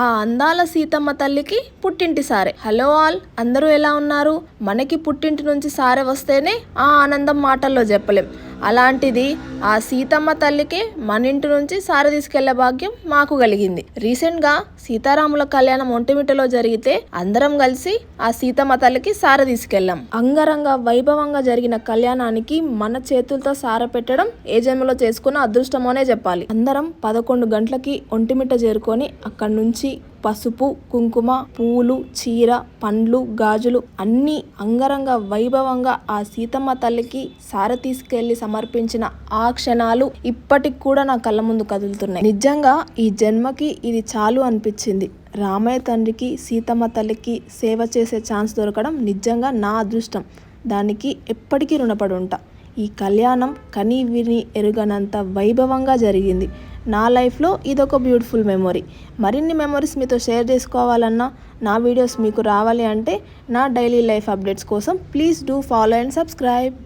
ఆ అందాల సీతమ్మ తల్లికి పుట్టింటి సారే. హలో ఆల్, అందరూ ఎలా ఉన్నారు? మనకి పుట్టింటి నుంచి సారే వస్తేనే ఆ ఆనందం మాటల్లో చెప్పలేం. అలాంటిది ఆ సీతమ్మ తల్లికి మన ఇంటి నుంచి సారె తీసుకెళ్లే భాగ్యం మాకు కలిగింది. రీసెంట్ గా సీతారాముల కళ్యాణం ఒంటిమిట్టలో జరిగితే అందరం కలిసి ఆ సీతమ్మ తల్లికి సారె తీసుకెళ్లాం. అంగరంగ వైభవంగా జరిగిన కళ్యాణానికి మన చేతులతో సారె పెట్టడం ఏ జన్మలో చేసుకున్న అదృష్టమోనే చెప్పాలి. అందరం 11 గంటలకి ఒంటిమిట్ట చేరుకొని అక్కడి నుంచి పసుపు, కుంకుమ, పూలు, చీర, పండ్లు, గాజులు అన్నీ అంగరంగ వైభవంగా ఆ సీతమ్మ తల్లికి సారె తీసుకెళ్లి సమర్పించిన ఆ క్షణాలు ఇప్పటికి కూడా నా కళ్ళ ముందు కదులుతున్నాయి. నిజంగా ఈ జన్మకి ఇది చాలు అనిపించింది. రామయ్య తండ్రికి, సీతమ్మ తల్లికి సేవ చేసే ఛాన్స్ దొరకడం నిజంగా నా అదృష్టం. దానికి ఎప్పటికీ రుణపడి ఉంటా. ఈ కళ్యాణం కని విని ఎరుగనంత వైభవంగా జరిగింది. నా లైఫ్లో ఇదొక బ్యూటిఫుల్ మెమొరీ. మరిన్ని మెమొరీస్ మీతో షేర్ చేసుకోవాలన్నా, నా వీడియోస్ మీకు రావాలి అంటే నా డైలీ లైఫ్ అప్డేట్స్ కోసం please do follow and subscribe.